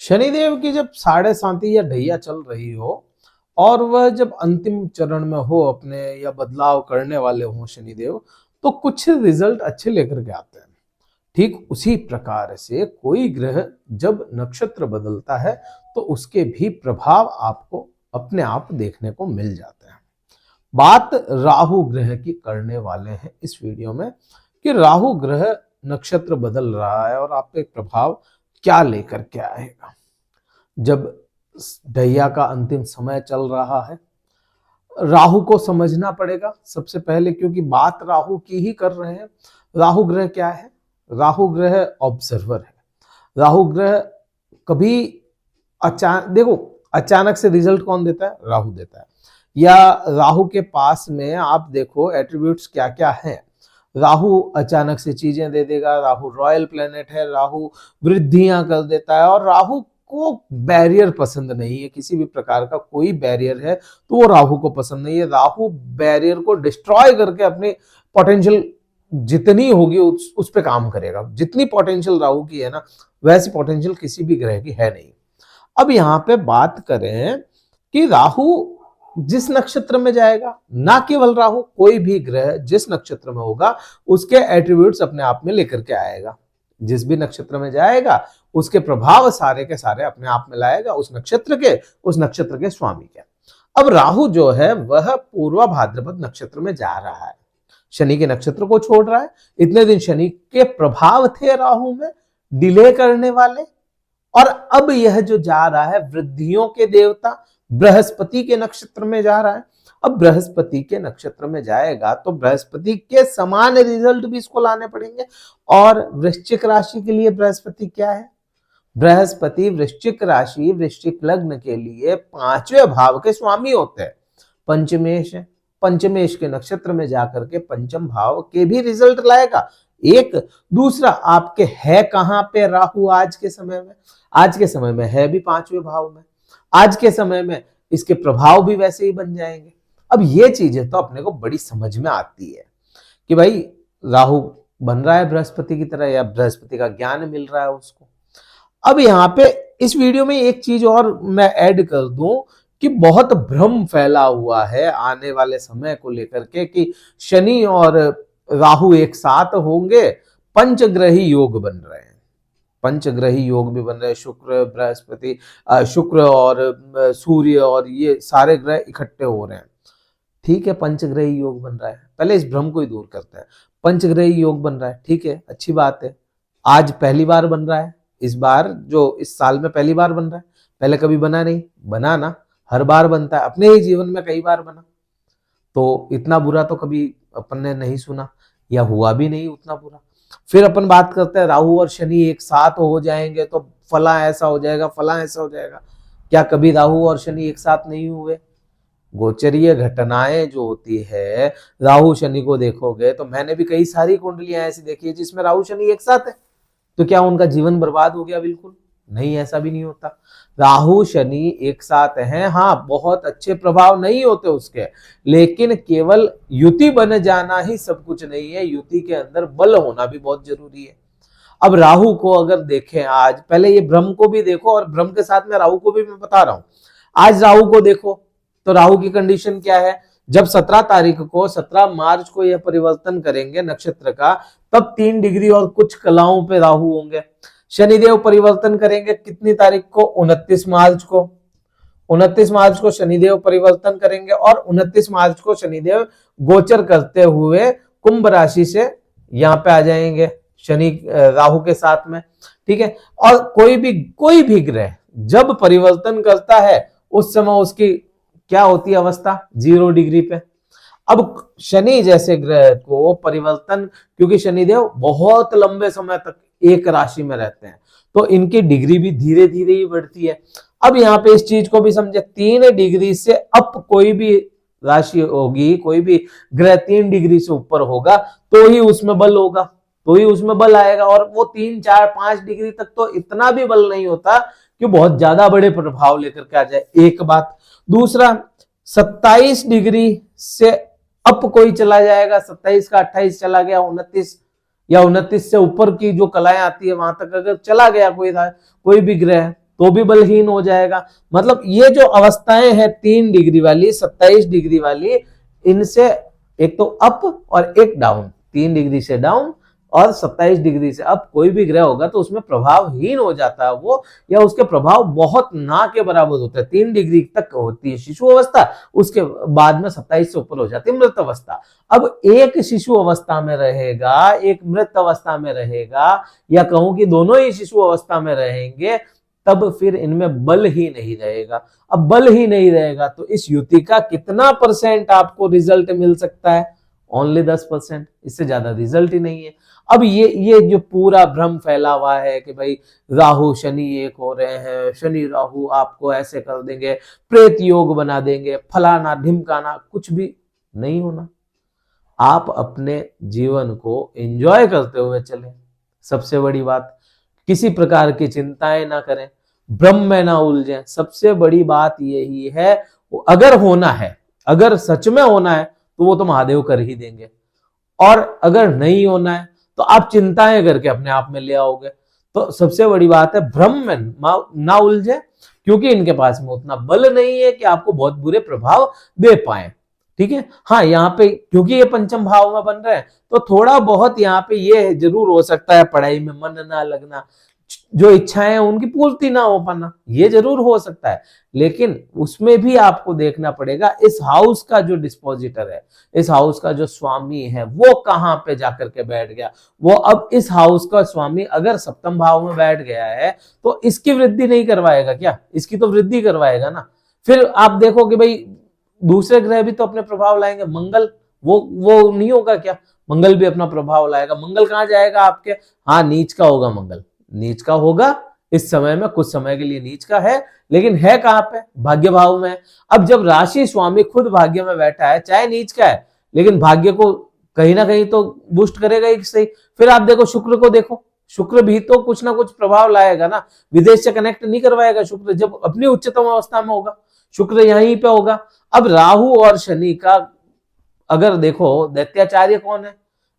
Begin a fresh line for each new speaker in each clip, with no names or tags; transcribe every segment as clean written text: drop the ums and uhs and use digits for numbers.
शनिदेव की जब 7.5 या ढैया चल रही हो और वह जब अंतिम चरण में हो अपने या बदलाव करने वाले हो शनिदेव, तो कुछ रिजल्ट अच्छे लेकर के आते हैं। ठीक उसी प्रकार से कोई ग्रह जब नक्षत्र बदलता है तो उसके भी प्रभाव आपको अपने आप देखने को मिल जाते हैं। बात राहु ग्रह की करने वाले हैं इस वीडियो में कि राहु ग्रह नक्षत्र बदल रहा है और आप पे प्रभाव क्या लेकर के आएगा। जब ढैया का अंतिम समय चल रहा है, राहु को समझना पड़ेगा सबसे पहले, क्योंकि बात राहु की ही कर रहे हैं। राहु ग्रह क्या है? राहु ग्रह ऑब्जर्वर है। राहु ग्रह कभी अचानक से रिजल्ट कौन देता है? राहु देता है। या राहु के पास में आप देखो एट्रीब्यूट्स क्या क्या हैं। राहु अचानक से चीजें दे देगा, राहु रॉयल प्लेनेट है, राहु वृद्धियां कर देता है, और राहु को बैरियर पसंद नहीं है। किसी भी प्रकार का कोई बैरियर है तो वो राहु को पसंद नहीं है। राहु बैरियर को डिस्ट्रॉय करके अपनी पोटेंशियल जितनी होगी उस पे काम करेगा। जितनी पोटेंशियल राहु की है ना, वैसी पोटेंशियल किसी भी ग्रह की है नहीं। अब यहाँ पे बात करें कि राहु जिस नक्षत्र में जाएगा, ना केवल राहु, कोई भी ग्रह जिस नक्षत्र में होगा उसके एट्रीब्यूट्स अपने आप में लेकर के आएगा। जिस भी नक्षत्र में जाएगा उसके प्रभाव सारे के सारे अपने आप में लाएगा उस नक्षत्र के स्वामी के। अब राहु जो है वह पूर्वा भाद्रपद नक्षत्र में जा रहा है, शनि के नक्षत्र को छोड़ रहा है। इतने दिन शनि के प्रभाव थे राहु में, डिले करने वाले, और अब यह जो जा रहा है वृद्धियों के देवता बृहस्पति के नक्षत्र में जा रहा है। अब बृहस्पति के नक्षत्र में जाएगा तो बृहस्पति के समान रिजल्ट भी इसको लाने पड़ेंगे। और वृश्चिक राशि के लिए बृहस्पति क्या है? बृहस्पति वृश्चिक राशि, वृश्चिक लग्न के लिए 5वें भाव के स्वामी होते हैं। पंचमेश है, पंचमेश के नक्षत्र में जाकर के पंचम भाव के भी रिजल्ट लाएगा। एक दूसरा, आपके है कहां पे राहु आज के समय में? आज के समय में है भी 5वें भाव में। आज के समय में इसके प्रभाव भी वैसे ही बन जाएंगे। अब ये चीजें तो अपने को बड़ी समझ में आती है कि भाई राहु बन रहा है बृहस्पति की तरह, या बृहस्पति का ज्ञान मिल रहा है उसको। अब यहाँ पे इस वीडियो में एक चीज और मैं ऐड कर दूं कि बहुत भ्रम फैला हुआ है आने वाले समय को लेकर के कि शनि और राहु एक साथ होंगे। पंचग्रही योग बन रहे हैं, पंचग्रही योग भी बन रहे हैं। शुक्र, बृहस्पति, शुक्र और सूर्य और ये सारे ग्रह इकट्ठे हो रहे हैं। ठीक है, पंचग्रही योग बन रहा है। पहले इस भ्रम को ही दूर करते हैं। पंचग्रही योग बन रहा है, ठीक है, अच्छी बात है। आज पहली बार बन रहा है, इस बार जो इस साल में पहली बार बन रहा है। पहले कभी बना नहीं, बना ना, हर बार बनता है, अपने ही जीवन में कई बार बना। तो इतना बुरा तो कभी अपन ने नहीं सुना, या हुआ भी नहीं उतना बुरा। फिर अपन बात करते हैं राहु और शनि एक साथ हो जाएंगे तो फला ऐसा हो जाएगा, फला ऐसा हो जाएगा। क्या कभी राहु और शनि एक साथ नहीं हुए? गोचरीय घटनाएं जो होती है, राहु शनि को देखोगे तो मैंने भी कई सारी कुंडलियां ऐसी देखी है जिसमें राहु शनि एक साथ है। तो क्या उनका जीवन बर्बाद हो गया? बिल्कुल नहीं, ऐसा भी नहीं होता। राहु शनि एक साथ हैं, हाँ, बहुत अच्छे प्रभाव नहीं होते उसके, लेकिन केवल युति बन जाना ही सब कुछ नहीं है। युति के अंदर बल होना भी बहुत जरूरी है। अब राहु को अगर देखें आज, पहले ये भ्रम को भी देखो और भ्रम के साथ में राहु को भी मैं बता रहा हूं। आज राहु को देखो तो राहु की कंडीशन क्या है? जब 17 मार्च को यह परिवर्तन करेंगे नक्षत्र का, तब 3 डिग्री और कुछ कलाओं पे राहु होंगे। शनिदेव परिवर्तन करेंगे कितनी तारीख को? 29 मार्च को। 29 मार्च को शनिदेव परिवर्तन करेंगे और 29 मार्च को शनिदेव गोचर करते हुए कुंभ राशि से यहाँ पे आ जाएंगे शनि राहु के साथ में, ठीक है। और कोई भी ग्रह जब परिवर्तन करता है उस समय उसकी क्या होती है अवस्था? 0 डिग्री पे। अब शनि जैसे ग्रह को परिवर्तन, क्योंकि शनिदेव बहुत लंबे समय तक एक राशि में रहते हैं तो इनकी डिग्री भी धीरे धीरे ही बढ़ती है। अब यहाँ पे इस चीज को भी समझे, 3 डिग्री से अप कोई भी राशि होगी, कोई भी ग्रह 3 डिग्री से ऊपर होगा तो ही उसमें बल होगा, तो ही उसमें बल आएगा। और वो 3, 4, 5 डिग्री तक तो इतना भी बल नहीं होता कि बहुत ज्यादा बड़े प्रभाव लेकर के आ जाए। एक बात। दूसरा, 27 डिग्री से अप कोई चला जाएगा, 27 का 28 चला गया, 29 या 29 से ऊपर की जो कलाएं आती है वहां तक अगर चला गया कोई भी ग्रह, तो भी बलहीन हो जाएगा। मतलब ये जो अवस्थाएं हैं 3 डिग्री वाली, 27 डिग्री वाली, इनसे एक तो अप और एक डाउन, 3 डिग्री से डाउन और 27 डिग्री से अप कोई भी ग्रह होगा तो उसमें प्रभावहीन हो जाता है वो, या उसके प्रभाव बहुत ना के बराबर होते हैं। 3 डिग्री तक होती है शिशु अवस्था, उसके बाद में 27 से ऊपर हो जाती है मृत अवस्था। अब एक शिशु अवस्था में रहेगा, एक मृत अवस्था में रहेगा, या कहूं कि दोनों ही शिशु अवस्था में रहेंगे, तब फिर इनमें बल ही नहीं रहेगा। अब बल ही नहीं रहेगा तो इस युति का कितना % आपको रिजल्ट मिल सकता है? ओनली 10%, इससे ज्यादा रिजल्ट ही नहीं है। अब ये जो पूरा भ्रम फैला हुआ है कि भाई राहु शनि एक हो रहे हैं, शनि राहु आपको ऐसे कर देंगे, प्रेत योग बना देंगे, फलाना ढिमकाना, कुछ भी नहीं होना। आप अपने जीवन को एंजॉय करते हुए चलें। सबसे बड़ी बात, किसी प्रकार की चिंताएं ना करें, भ्रम में ना उलझें। सबसे बड़ी बात यही है, अगर होना है, अगर सच में होना है तो वो तो महादेव कर ही देंगे, और अगर नहीं होना है तो आप चिंताएं करके अपने आप में ले आओगे। तो सबसे बड़ी बात है, भ्रम में ना उलझे, क्योंकि इनके पास में उतना बल नहीं है कि आपको बहुत बुरे प्रभाव दे पाए। ठीक है, हाँ, यहाँ पे क्योंकि ये पंचम भाव में बन रहे हैं तो थोड़ा बहुत यहाँ पे ये जरूर हो सकता है, पढ़ाई में मन ना लगना, जो इच्छाएं उनकी पूर्ति ना हो पाना, ये जरूर हो सकता है। लेकिन उसमें भी आपको देखना पड़ेगा इस हाउस का जो डिस्पोजिटर है, इस हाउस का जो स्वामी है, वो कहां पे जाकर के बैठ गया। वो अब इस हाउस का स्वामी अगर सप्तम भाव में बैठ गया है तो इसकी वृद्धि नहीं करवाएगा क्या? इसकी तो वृद्धि करवाएगा ना। फिर आप देखो कि भाई दूसरे ग्रह भी तो अपने प्रभाव लाएंगे। मंगल, वो नहीं होगा क्या? मंगल भी अपना प्रभाव लाएगा। मंगल कहां जाएगा आपके? हाँ, नीच का होगा मंगल, नीच का होगा इस समय में, कुछ समय के लिए नीच का है, लेकिन है कहां पे? भाग्य भाव में। अब जब राशि स्वामी खुद भाग्य में बैठा है, चाहे नीच का है, लेकिन भाग्य को कहीं ना कहीं तो बूस्ट करेगा ही सही। फिर आप देखो शुक्र को, देखो शुक्र भी तो कुछ ना कुछ प्रभाव लाएगा ना। विदेश से कनेक्ट नहीं करवाएगा शुक्र, जब अपनी उच्चतम अवस्था में होगा शुक्र यहीं पे होगा। अब राहु और शनि का अगर देखो, दैत्याचार्य कौन है?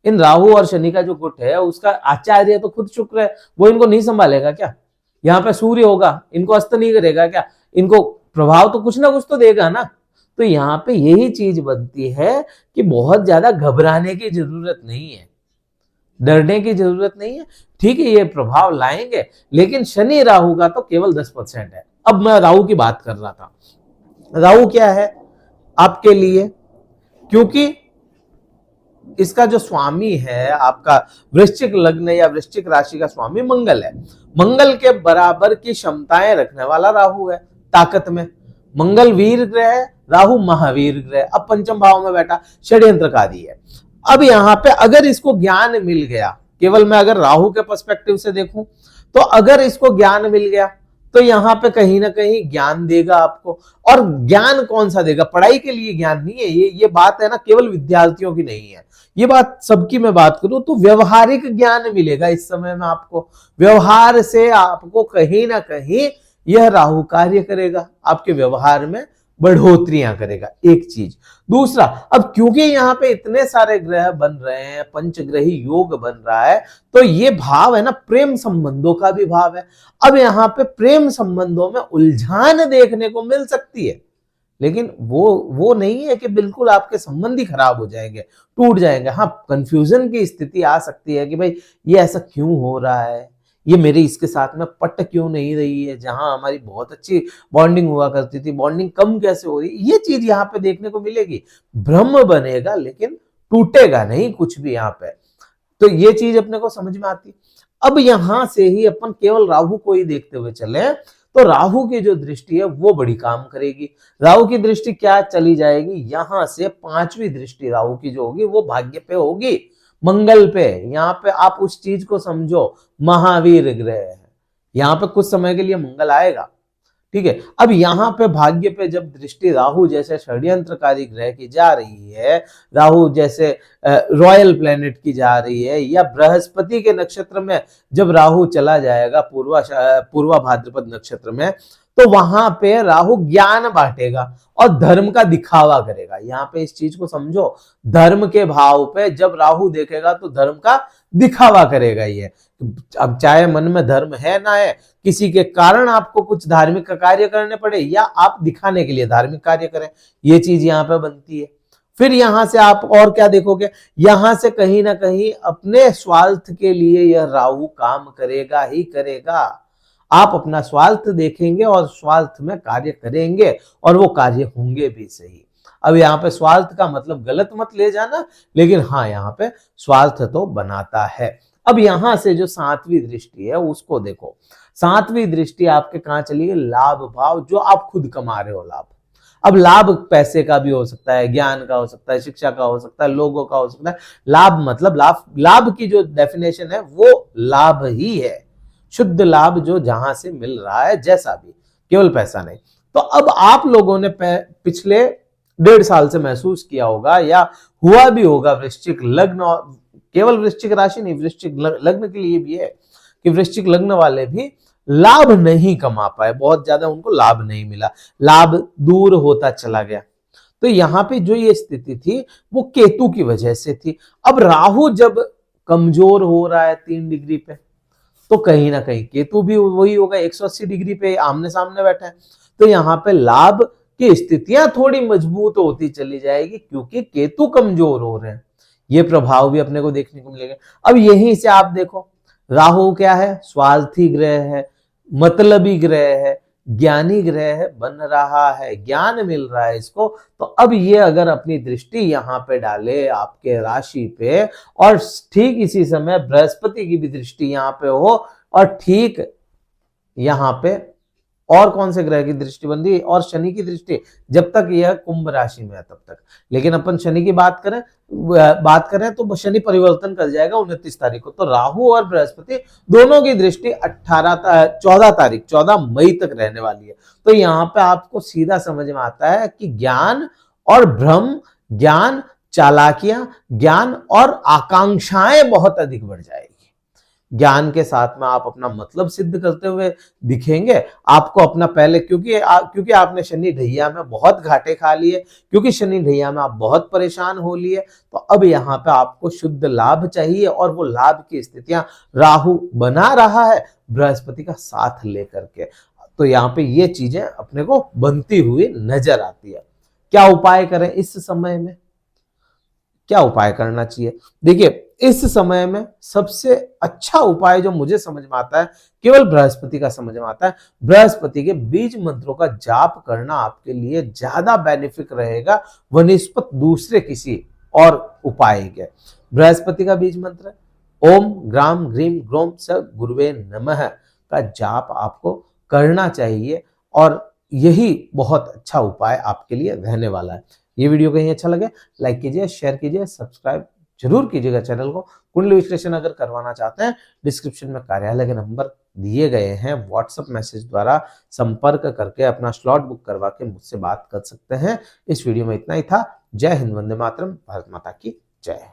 इन राहु और शनि का जो गुट है उसका आचार्य तो खुद शुक्र है। वो इनको नहीं संभालेगा क्या? यहाँ पे सूर्य होगा, इनको अस्त नहीं करेगा क्या? इनको प्रभाव तो कुछ ना कुछ तो देगा ना। तो यहाँ पे यही चीज बनती है कि बहुत ज्यादा घबराने की जरूरत नहीं है, डरने की जरूरत नहीं है। ठीक है, ये प्रभाव लाएंगे, लेकिन शनि राहु का तो केवल 10% है। अब मैं राहु की बात कर रहा था। राहु क्या है आपके लिए? क्योंकि इसका जो स्वामी है आपका वृश्चिक लग्न या वृश्चिक राशि का स्वामी मंगल है। मंगल के बराबर की क्षमताएं रखने वाला राहु है ताकत में। मंगल वीर ग्रह है, राहु महावीर ग्रह। अब पंचम भाव में बैठा, षड्यंत्रकारी है। अब यहाँ पे अगर इसको ज्ञान मिल गया, केवल मैं अगर राहु के पर्सपेक्टिव से देखूं तो अगर इसको ज्ञान मिल गया तो यहाँ पे कहीं ना कहीं ज्ञान देगा आपको। और ज्ञान कौन सा देगा? पढ़ाई के लिए ज्ञान नहीं है, ये बात है ना, केवल विद्यार्थियों की नहीं है, ये बात सबकी मैं बात करूं तो व्यवहारिक ज्ञान मिलेगा इस समय में आपको। व्यवहार से आपको कहीं ना कहीं यह राहु कार्य करेगा, आपके व्यवहार में बढ़ोतरियां करेगा, एक चीज। दूसरा, अब क्योंकि यहाँ पे इतने सारे ग्रह बन रहे हैं, पंचग्रही योग बन रहा है, तो ये भाव है ना, प्रेम संबंधों का भी भाव है। अब यहाँ पे प्रेम संबंधों में उलझान देखने को मिल सकती है, लेकिन वो नहीं है कि बिल्कुल आपके संबंध ही खराब हो जाएंगे, टूट जाएंगे। हाँ, कंफ्यूजन की स्थिति आ सकती है कि भाई ये ऐसा क्यों हो रहा है, ये मेरे इसके साथ में पट क्यों नहीं रही है, जहां हमारी बहुत अच्छी बॉन्डिंग हुआ करती थी, बॉन्डिंग कम कैसे हो रही है, ये चीज यहाँ पे देखने को मिलेगी। भ्रम बनेगा लेकिन टूटेगा नहीं कुछ भी यहाँ पे। तो ये चीज अपने को समझ में आती। अब यहां से ही अपन केवल राहु को ही देखते हुए चले तो राहु की जो दृष्टि है वो बड़ी काम करेगी। राहु की दृष्टि क्या चली जाएगी? यहां से 5वीं दृष्टि राहु की जो होगी वो भाग्य पे होगी, मंगल पे। यहाँ पे आप उस चीज को समझो, महावीर ग्रह है, यहाँ पे कुछ समय के लिए मंगल आएगा। ठीक है, अब यहाँ पे भाग्य पे जब दृष्टि राहु जैसे षड्यंत्रकारी ग्रह की जा रही है, राहु जैसे रॉयल प्लेनेट की जा रही है, या बृहस्पति के नक्षत्र में जब राहु चला जाएगा पूर्वा भाद्रपद नक्षत्र में, तो वहां पे राहु ज्ञान बांटेगा और धर्म का दिखावा करेगा। यहाँ पे इस चीज को समझो, धर्म के भाव पे जब राहु देखेगा तो धर्म का दिखावा करेगा ये। अब चाहे मन में धर्म है ना है, किसी के कारण आपको कुछ धार्मिक कार्य करने पड़े या आप दिखाने के लिए धार्मिक कार्य करें, ये चीज यहाँ पे बनती है। फिर यहां से आप और क्या देखोगे, यहां से कहीं ना कहीं अपने स्वार्थ के लिए यह राहु काम करेगा ही करेगा। आप अपना स्वार्थ देखेंगे और स्वार्थ में कार्य करेंगे और वो कार्य होंगे भी सही। अब यहाँ पे स्वार्थ का मतलब गलत मत ले जाना, लेकिन हाँ यहाँ पे स्वार्थ तो बनाता है। अब यहां से जो 7वीं दृष्टि है उसको देखो। 7वीं दृष्टि आपके कहां चली गई, लाभ भाव, जो आप खुद कमा रहे हो लाभ। अब लाभ पैसे का भी हो सकता है, ज्ञान का हो सकता है, शिक्षा का हो सकता है, लोगों का हो सकता है। लाभ मतलब लाभ की जो डेफिनेशन है वो लाभ ही है, शुद्ध लाभ जो जहां से मिल रहा है, जैसा भी, केवल पैसा नहीं। तो अब आप लोगों ने पिछले 1.5 साल से महसूस किया होगा या हुआ भी होगा, वृश्चिक लग्न, केवल वृश्चिक राशि नहीं, वृश्चिक लग्न के लिए भी है कि वृश्चिक लग्न वाले भी लाभ नहीं कमा पाए, बहुत ज्यादा उनको लाभ नहीं मिला, लाभ दूर होता चला गया। तो यहाँ पे जो ये स्थिति थी वो केतु की वजह से थी। अब राहु जब कमजोर हो रहा है 3 डिग्री पे, तो कहीं ना कहीं केतु भी वही होगा, 180 डिग्री पे आमने सामने बैठा है। तो यहाँ पे लाभ की स्थितियां थोड़ी मजबूत होती चली जाएगी क्योंकि केतु कमजोर हो रहे हैं। ये प्रभाव भी अपने को देखने को मिलेगा। अब यहीं से आप देखो, राहु क्या है, स्वार्थी ग्रह है, मतलबी ग्रह है, ज्ञानी ग्रह है, बन रहा है, ज्ञान मिल रहा है इसको। तो अब ये अगर अपनी दृष्टि यहाँ पे डाले आपके राशि पे, और ठीक इसी समय बृहस्पति की भी दृष्टि यहाँ पे हो, और ठीक यहाँ पे और कौन से ग्रह की दृष्टि बन रही है, और शनि की दृष्टि, जब तक यह कुंभ राशि में है तब तक। लेकिन अपन शनि की बात करें तो शनि परिवर्तन कर जाएगा 29 तारीख को। तो राहु और बृहस्पति दोनों की दृष्टि 14 मई तक रहने वाली है। तो यहाँ पे आपको सीधा समझ में आता है कि ज्ञान और भ्रम, ज्ञान, चालाकियां, ज्ञान और आकांक्षाएं बहुत अधिक बढ़ जाएगी। ज्ञान के साथ में आप अपना मतलब सिद्ध करते हुए दिखेंगे। आपको अपना पहले, क्योंकि आपने शनि ढैया में बहुत घाटे खा लिए, क्योंकि शनि ढैया में आप बहुत परेशान हो लिए, तो अब यहाँ पे आपको शुद्ध लाभ चाहिए, और वो लाभ की स्थितियां राहु बना रहा है बृहस्पति का साथ लेकर के। तो यहाँ पे ये चीजें अपने को बनती हुई नजर आती है। क्या उपाय करें इस समय में, क्या उपाय करना चाहिए? देखिए, इस समय में सबसे अच्छा उपाय जो मुझे समझ में आता है, केवल बृहस्पति का समझ में आता है, बृहस्पति के बीज मंत्रों का जाप करना आपके लिए ज्यादा बेनिफिक रहेगा वनिस्पत दूसरे किसी और उपाय के। बृहस्पति का बीज मंत्र ओम ग्राम ग्रीम ग्रोम स गुरुवे नमः का जाप आपको करना चाहिए, और यही बहुत अच्छा उपाय आपके लिए रहने वाला है। ये वीडियो कहीं अच्छा लगे लाइक कीजिए, शेयर कीजिए, सब्सक्राइब जरूर कीजिएगा चैनल को। कुंडली विश्लेषण अगर करवाना चाहते हैं, डिस्क्रिप्शन में कार्यालय के नंबर दिए गए हैं, व्हाट्सएप मैसेज द्वारा संपर्क करके अपना स्लॉट बुक करवा के मुझसे बात कर सकते हैं। इस वीडियो में इतना ही था। जय हिंद, वंदे मातरम, भारत माता की जय।